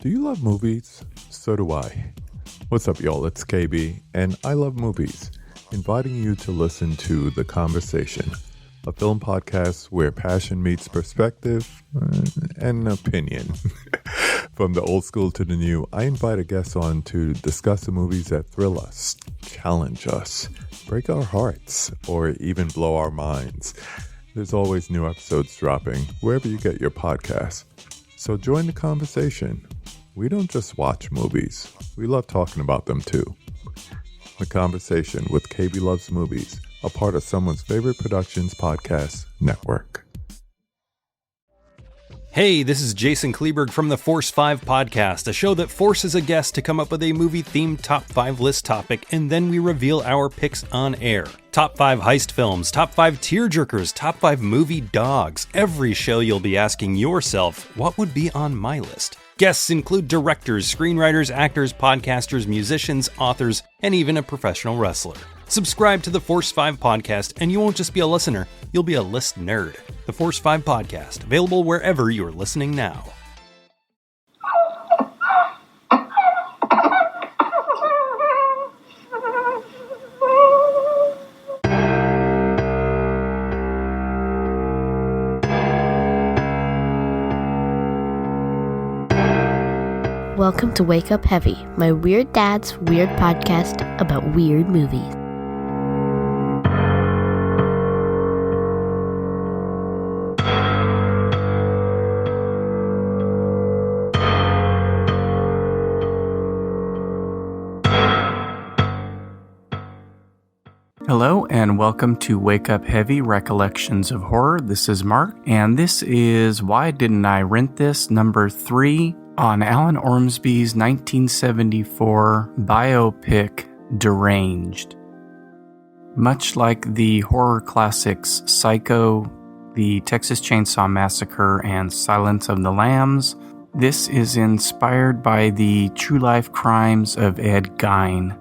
Do you love movies? So do I. What's up, y'all? It's KB, and I love movies, inviting you to listen to The Conversation, a film podcast where passion meets perspective and opinion. From the old school to the new, I invite a guest on to discuss the movies that thrill us, challenge us, break our hearts, or even blow our minds. There's always new episodes dropping wherever you get your podcasts. So join the conversation. We don't just watch movies. We love talking about them too. The Conversation with KB Loves Movies, a part of Someone's Favorite Productions podcast network. Hey, this is Jason Kleberg from the Force 5 podcast, a show that forces a guest to come up with a movie-themed top 5 list topic, and then we reveal our picks on air. Top 5 heist films, top 5 tearjerkers, top 5 movie dogs. Every show you'll be asking yourself, what would be on my list? Guests include directors, screenwriters, actors, podcasters, musicians, authors, and even a professional wrestler. Subscribe to the Force 5 podcast, and you won't just be a listener, you'll be a list nerd. The Force 5 podcast, available wherever you're listening now. Welcome to Wake Up Heavy, my weird dad's weird podcast about weird movies. Hello and welcome to Wake Up Heavy Recollections of Horror. This is Mark, and this is Why Didn't I Rent This? Number 3 on Alan Ormsby's 1974 biopic Deranged. Much like the horror classics Psycho, the Texas Chain Saw Massacre, and Silence of the Lambs, this is inspired by the true life crimes of Ed Gein.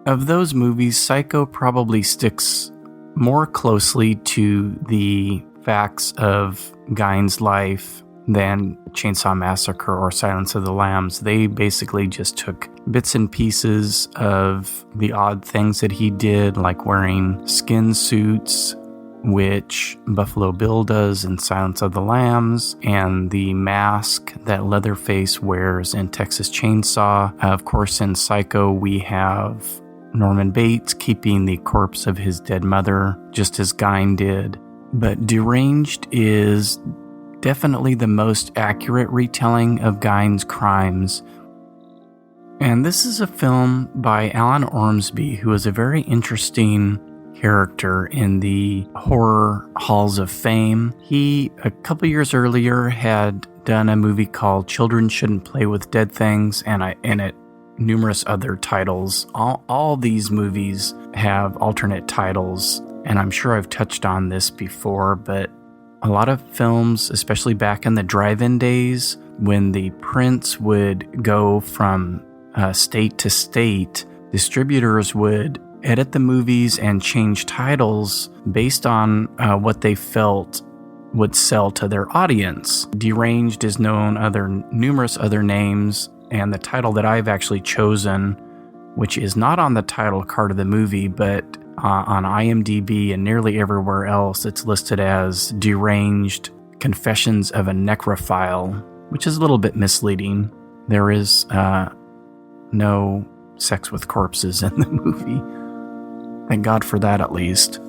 Of those movies, Psycho probably sticks more closely to the facts of Gein's life than Chainsaw Massacre or Silence of the Lambs. They basically just took bits and pieces of the odd things that he did, like wearing skin suits, which Buffalo Bill does in Silence of the Lambs, and the mask that Leatherface wears in Texas Chainsaw. Of course, in Psycho, we have Norman Bates keeping the corpse of his dead mother, just as Gein did. But Deranged is definitely the most accurate retelling of Gein's crimes. And this is a film by Alan Ormsby, who is a very interesting character in the horror halls of fame. He, a couple years earlier, had done a movie called Children Shouldn't Play with Dead Things, and numerous other titles. All these movies have alternate titles, and I'm sure I've touched on this before, but a lot of films, especially back in the drive-in days, when the prints would go from state to state, distributors would edit the movies and change titles based on what they felt would sell to their audience. Deranged is known under numerous other names, and the title that I've actually chosen, which is not on the title card of the movie, but on IMDb and nearly everywhere else, it's listed as Deranged Confessions of a Necrophile, which is a little bit misleading. There is no sex with corpses in the movie. Thank God for that, at least.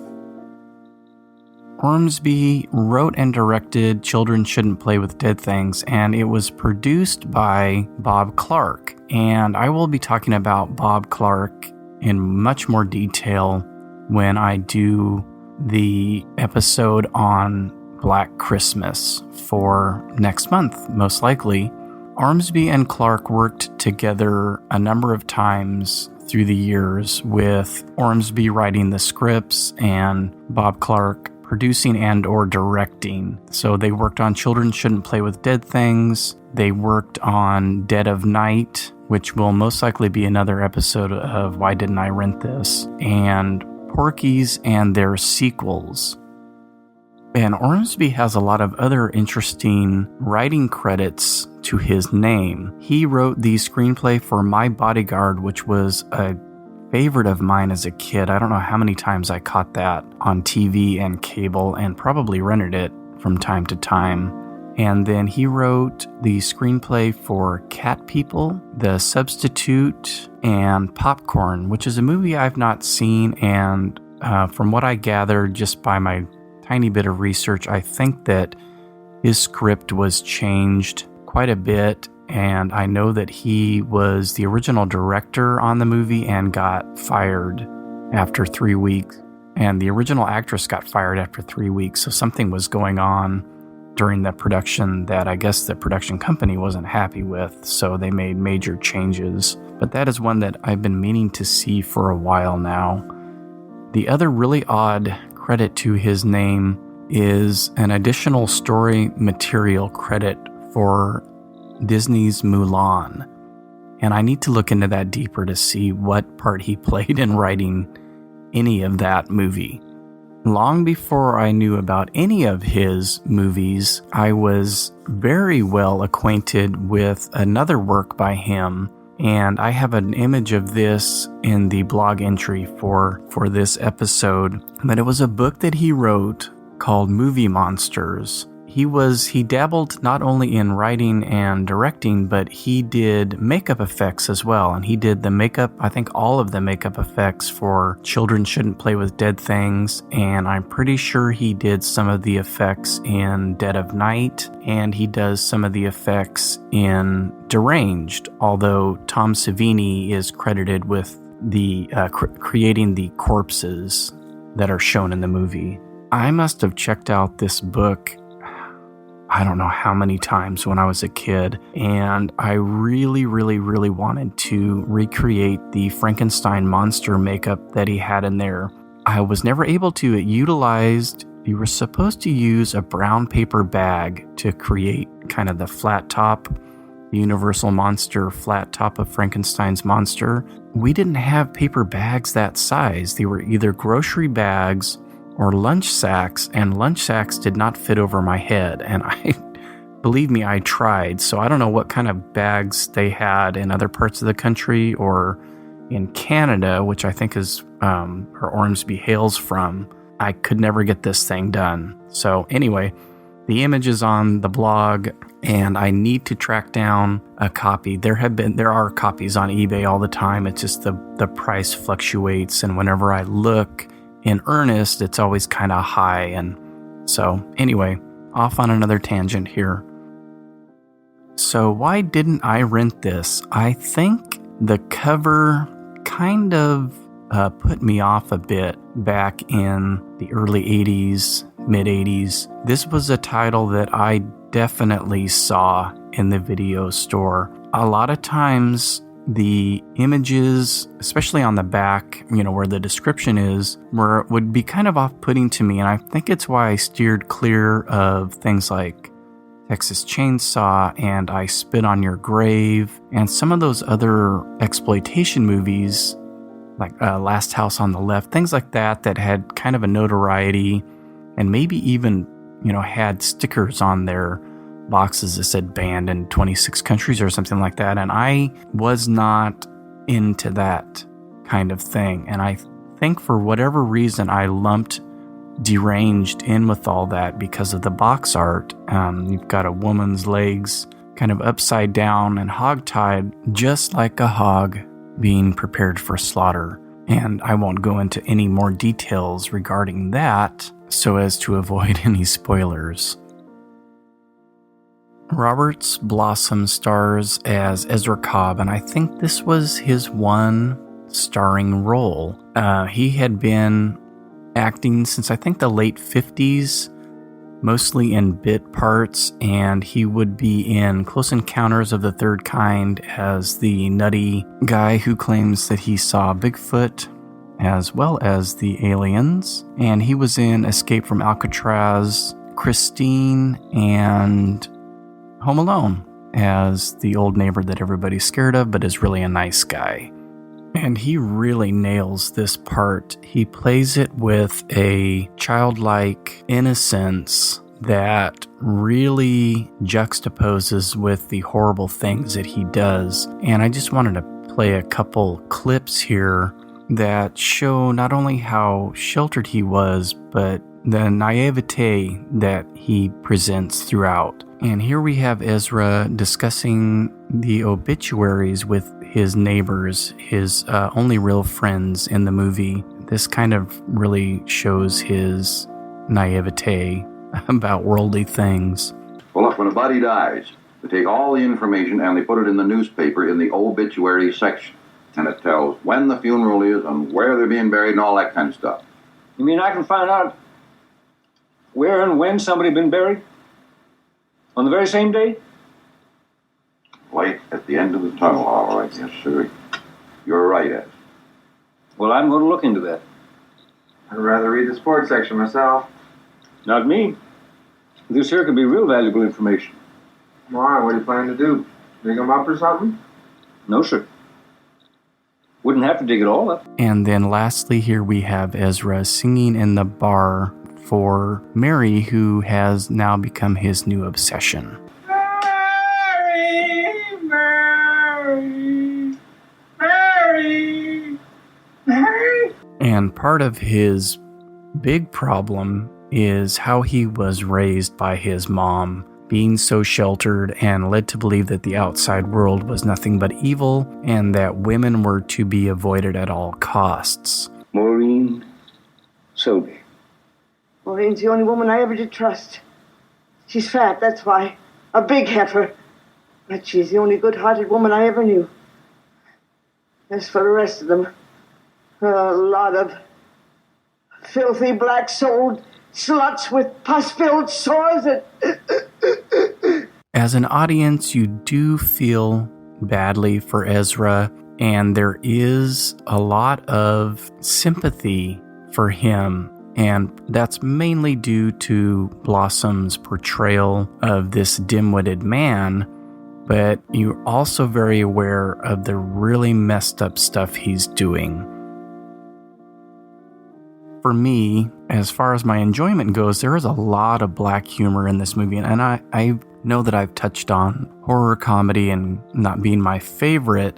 Ormsby wrote and directed Children Shouldn't Play with Dead Things, and it was produced by Bob Clark. And I will be talking about Bob Clark in much more detail when I do the episode on Black Christmas for next month, most likely. Ormsby and Clark worked together a number of times through the years, with Ormsby writing the scripts and Bob Clark producing and or directing. So they worked on Children Shouldn't Play with Dead Things. They worked on Dead of Night, which will most likely be another episode of Why Didn't I Rent This? And Porky's and their sequels. And Ormsby has a lot of other interesting writing credits to his name. He wrote the screenplay for My Bodyguard, which was a favorite of mine as a kid. I don't know how many times I caught that on TV and cable and probably rented it from time to time. And then he wrote the screenplay for Cat People, The Substitute, and Popcorn, which is a movie I've not seen. And from what I gathered just by my tiny bit of research, I think that his script was changed quite a bit. And I know that he was the original director on the movie and got fired after 3 weeks. And the original actress got fired after 3 weeks. So something was going on during the production that I guess the production company wasn't happy with. So they made major changes. But that is one that I've been meaning to see for a while now. The other really odd credit to his name is an additional story material credit for Disney's Mulan. And I need to look into that deeper to see what part he played in writing any of that movie. Long before I knew about any of his movies, I was very well acquainted with another work by him, and I have an image of this in the blog entry for this episode. But it was a book that he wrote called Movie Monsters. He dabbled not only in writing and directing, but he did makeup effects as well. And he did the makeup, I think all of the makeup effects for Children Shouldn't Play with Dead Things. And I'm pretty sure he did some of the effects in Dead of Night. And he does some of the effects in Deranged, although Tom Savini is credited with the creating the corpses that are shown in the movie. I must have checked out this book I don't know how many times when I was a kid, and I really, really, really wanted to recreate the Frankenstein monster makeup that he had in there. I was never able to. It utilized, you were supposed to use a brown paper bag to create kind of the flat top, the universal monster flat top of Frankenstein's monster. We didn't have paper bags that size. They were either grocery bags or lunch sacks, and lunch sacks did not fit over my head. And believe me, I tried. So I don't know what kind of bags they had in other parts of the country or in Canada, which I think is where Ormsby hails from. I could never get this thing done. So anyway, the image is on the blog, and I need to track down a copy. There are copies on eBay all the time. It's just the price fluctuates, and whenever I look in earnest, it's always kind of high. And so anyway, off on another tangent here. So why didn't I rent this? I think the cover kind of put me off a bit back in the early 80s, mid 80s. This was a title that I definitely saw in the video store. A lot of times the images, especially on the back, where the description is, would be kind of off-putting to me. And I think it's why I steered clear of things like Texas Chain Saw and I Spit on Your Grave and some of those other exploitation movies like Last House on the Left, things like that had kind of a notoriety and maybe even, had stickers on their boxes that said banned in 26 countries or something like that. And I was not into that kind of thing. And I think for whatever reason, I lumped Deranged in with all that because of the box art. You've got a woman's legs kind of upside down and hogtied, just like a hog being prepared for slaughter. And I won't go into any more details regarding that so as to avoid any spoilers. Roberts Blossom stars as Ezra Cobb, and I think this was his one starring role. He had been acting since I think the late 50s, mostly in bit parts, and he would be in Close Encounters of the Third Kind as the nutty guy who claims that he saw Bigfoot, as well as the aliens. And he was in Escape from Alcatraz, Christine, and Home Alone as the old neighbor that everybody's scared of, but is really a nice guy. And he really nails this part. He plays it with a childlike innocence that really juxtaposes with the horrible things that he does. And I just wanted to play a couple clips here that show not only how sheltered he was, but the naivete that he presents throughout. And here we have Ezra discussing the obituaries with his neighbors, his only real friends in the movie. This kind of really shows his naivete about worldly things. Well, look, when a body dies, they take all the information and they put it in the newspaper in the obituary section. And it tells when the funeral is and where they're being buried and all that kind of stuff. You mean I can find out where and when somebody been buried? On the very same day? Light at the end of the tunnel, all right, yes, sir. You're right, Ed. Well, I'm going to look into that. I'd rather read the sports section myself. Not me. This here could be real valuable information. Why? What are you planning to do? Dig them up or something? No, sir. Wouldn't have to dig it all up. And then lastly, here we have Ezra singing in the bar for Mary, who has now become his new obsession. Mary, Mary, Mary, Mary. And part of his big problem is how he was raised by his mom, being so sheltered and led to believe that the outside world was nothing but evil and that women were to be avoided at all costs. Maureen Selby. Maureen's the only woman I ever did trust. She's fat, that's why. A big heifer. But she's the only good-hearted woman I ever knew. As for the rest of them, a lot of filthy, black-souled sluts with pus-filled sores that... As an audience, you do feel badly for Ezra, and there is a lot of sympathy for him, and that's mainly due to Blossom's portrayal of this dim-witted man, but you're also very aware of the really messed up stuff he's doing. For me, as far as my enjoyment goes, there is a lot of black humor in this movie, and I know that I've touched on horror comedy and not being my favorite.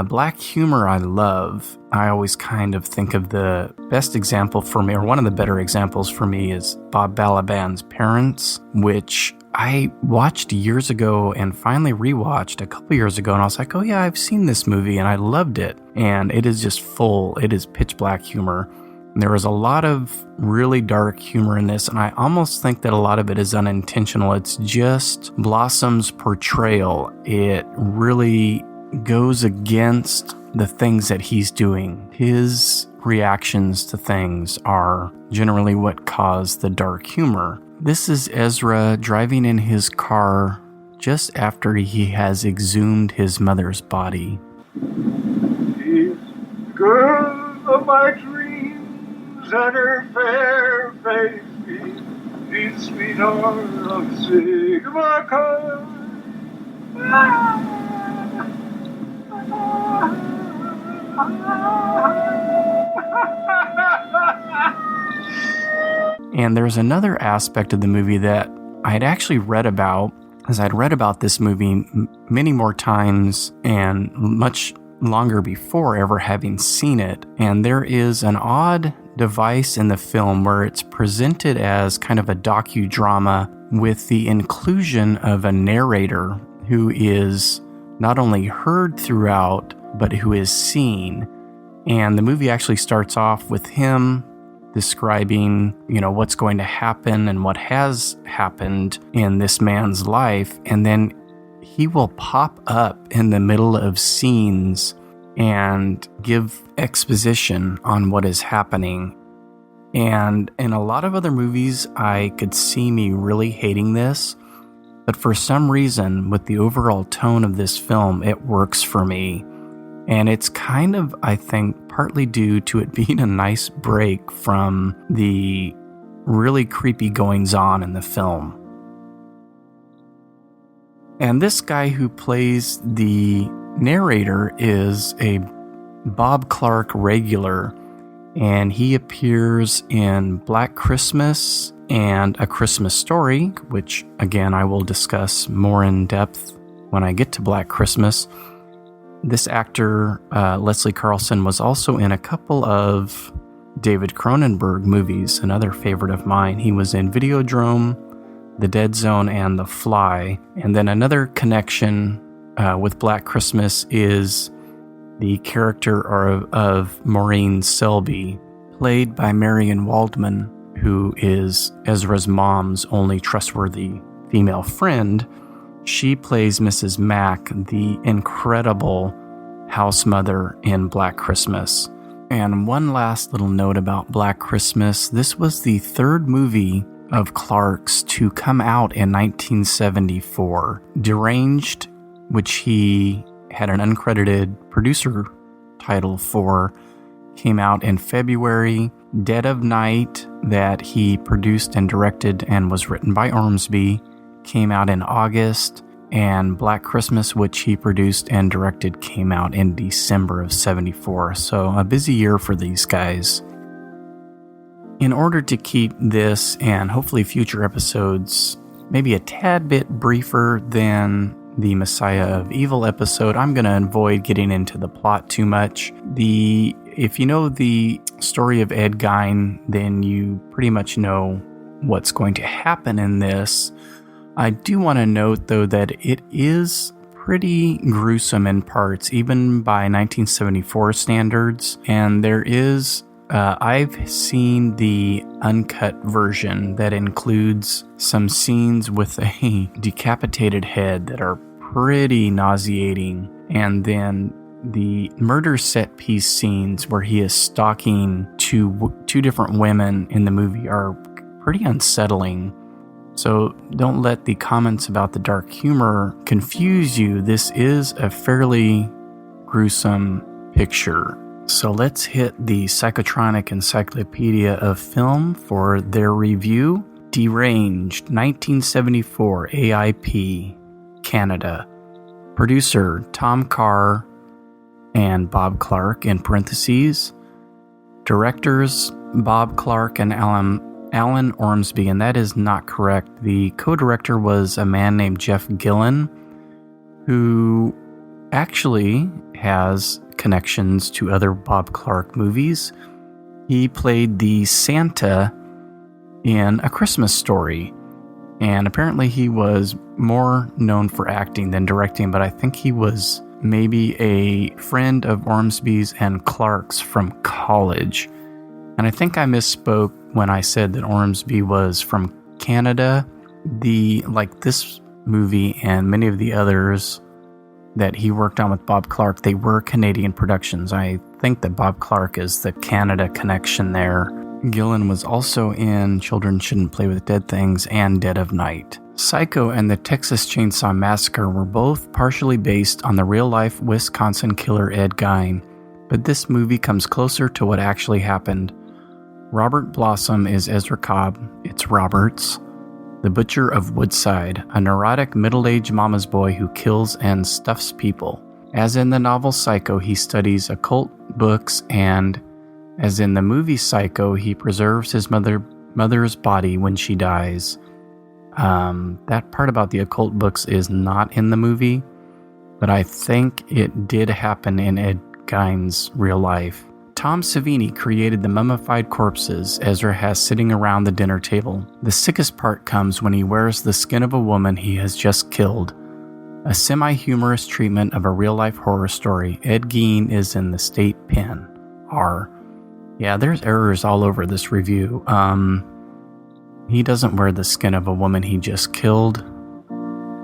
Black humor I love. I always kind of think of the best example for me, or one of the better examples for me, is Bob Balaban's Parents, which I watched years ago and finally rewatched a couple years ago, and I was like, oh yeah, I've seen this movie and I loved it. And it is just full. It is pitch black humor. There is a lot of really dark humor in this, and I almost think that a lot of it is unintentional. It's just Blossom's portrayal. It really goes against the things that he's doing. His reactions to things are generally what cause the dark humor. This is Ezra driving in his car just after he has exhumed his mother's body. She's the girl of my dreams. And her fair face beats the sweetheart of Sigma Chi. And there's another aspect of the movie that I'd actually read about, as I'd read about this movie many more times and much longer before ever having seen it. And there is an odd device in the film where it's presented as kind of a docudrama with the inclusion of a narrator who is not only heard throughout, but who is seen. And the movie actually starts off with him describing, what's going to happen and what has happened in this man's life. And then he will pop up in the middle of scenes and give exposition on what is happening. And in a lot of other movies, I could see me really hating this, but for some reason, with the overall tone of this film, it works for me. And it's kind of, I think, partly due to it being a nice break from the really creepy goings-on in the film. And this guy who plays the narrator is a Bob Clark regular, and he appears in Black Christmas and A Christmas Story, which again I will discuss more in depth when I get to Black Christmas. This actor, Leslie Carlson, was also in a couple of David Cronenberg movies, another favorite of mine. He was in Videodrome, The Dead Zone, and The Fly. And then another connection with Black Christmas is the character of Maureen Selby, played by Marion Waldman, who is Ezra's mom's only trustworthy female friend. She plays Mrs. Mack, the incredible house mother in Black Christmas. And one last little note about Black Christmas. This was the third movie of Clark's to come out in 1974. Deranged, which he had an uncredited producer title for, came out in February. Dead of Night, that he produced and directed and was written by Ormsby, came out in August. And Black Christmas, which he produced and directed, came out in December of 74. So a busy year for these guys. In order to keep this and hopefully future episodes maybe a tad bit briefer than the Messiah of Evil episode, I'm going to avoid getting into the plot too much. If you know the story of Ed Gein, then you pretty much know what's going to happen in this. I do want to note, though, that it is pretty gruesome in parts, even by 1974 standards. And there is, I've seen the uncut version that includes some scenes with a decapitated head that are pretty nauseating. And then the murder set piece scenes where he is stalking two different women in the movie are pretty unsettling. So don't let the comments about the dark humor confuse you. This is a fairly gruesome picture. So let's hit the Psychotronic Encyclopedia of Film for their review. Deranged, 1974, AIP, Canada. Producer, Tom Carr and Bob Clark, in parentheses. Directors, Bob Clark and Alan Ormsby, and that is not correct. The co-director was a man named Jeff Gillen, who actually has connections to other Bob Clark movies. He played the Santa in A Christmas Story, and apparently he was more known for acting than directing, but I think he was maybe a friend of Ormsby's and Clark's from college. And I think I misspoke when I said that Ormsby was from Canada. This movie and many of the others that he worked on with Bob Clark, they were Canadian productions. I think that Bob Clark is the Canada connection there. Gillen was also in Children Shouldn't Play with Dead Things and Dead of Night. Psycho and the Texas Chain Saw Massacre were both partially based on the real-life Wisconsin killer Ed Gein, but this movie comes closer to what actually happened. Robert Blossom is Ezra Cobb, it's Roberts, the Butcher of Woodside, a neurotic middle-aged mama's boy who kills and stuffs people. As in the novel Psycho, he studies occult books, and as in the movie Psycho, he preserves his mother's body when she dies. That part about the occult books is not in the movie, but I think it did happen in Ed Gein's real life. Tom Savini created the mummified corpses Ezra has sitting around the dinner table. The sickest part comes when he wears the skin of a woman he has just killed. A semi-humorous treatment of a real-life horror story. Ed Gein is in the state pen. Yeah, there's errors all over this review. He doesn't wear the skin of a woman he just killed.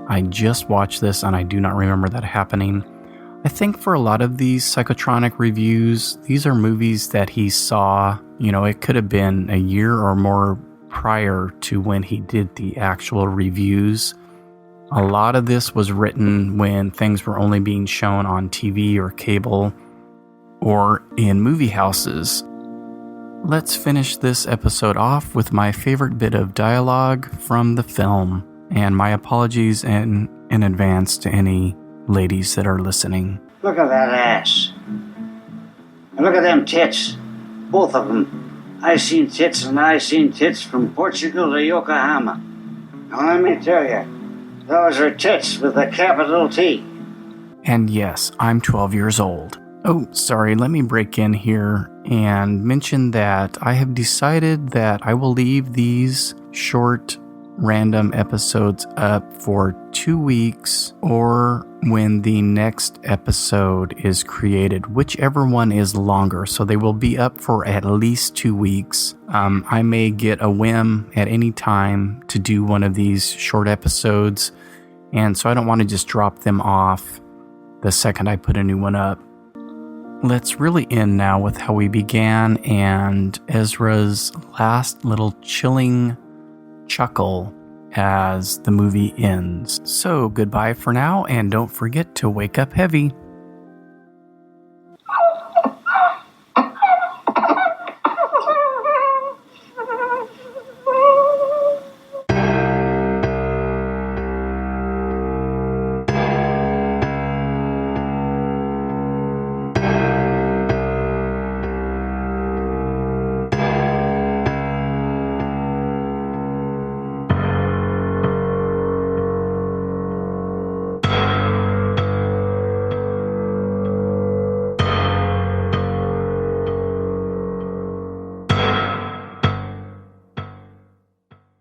I just watched this and I do not remember that happening. I think for a lot of these Psychotronic reviews, these are movies that he saw, it could have been a year or more prior to when he did the actual reviews. A lot of this was written when things were only being shown on TV or cable or in movie houses. Let's finish this episode off with my favorite bit of dialogue from the film, and my apologies in advance to any ladies that are listening. Look at that ass. And look at them tits. Both of them. I seen tits and I seen tits from Portugal to Yokohama. Now let me tell you, those are tits with a capital T. And yes, I'm 12 years old. Oh, sorry, let me break in here and mention that I have decided that I will leave these short random episodes up for 2 weeks or when the next episode is created, whichever one is longer. So they will be up for at least 2 weeks. I may get a whim at any time to do one of these short episodes, and so I don't want to just drop them off the second I put a new one up. Let's really end now with how we began and Ezra's last little chilling chuckle as the movie ends. So goodbye for now, and don't forget to wake up heavy.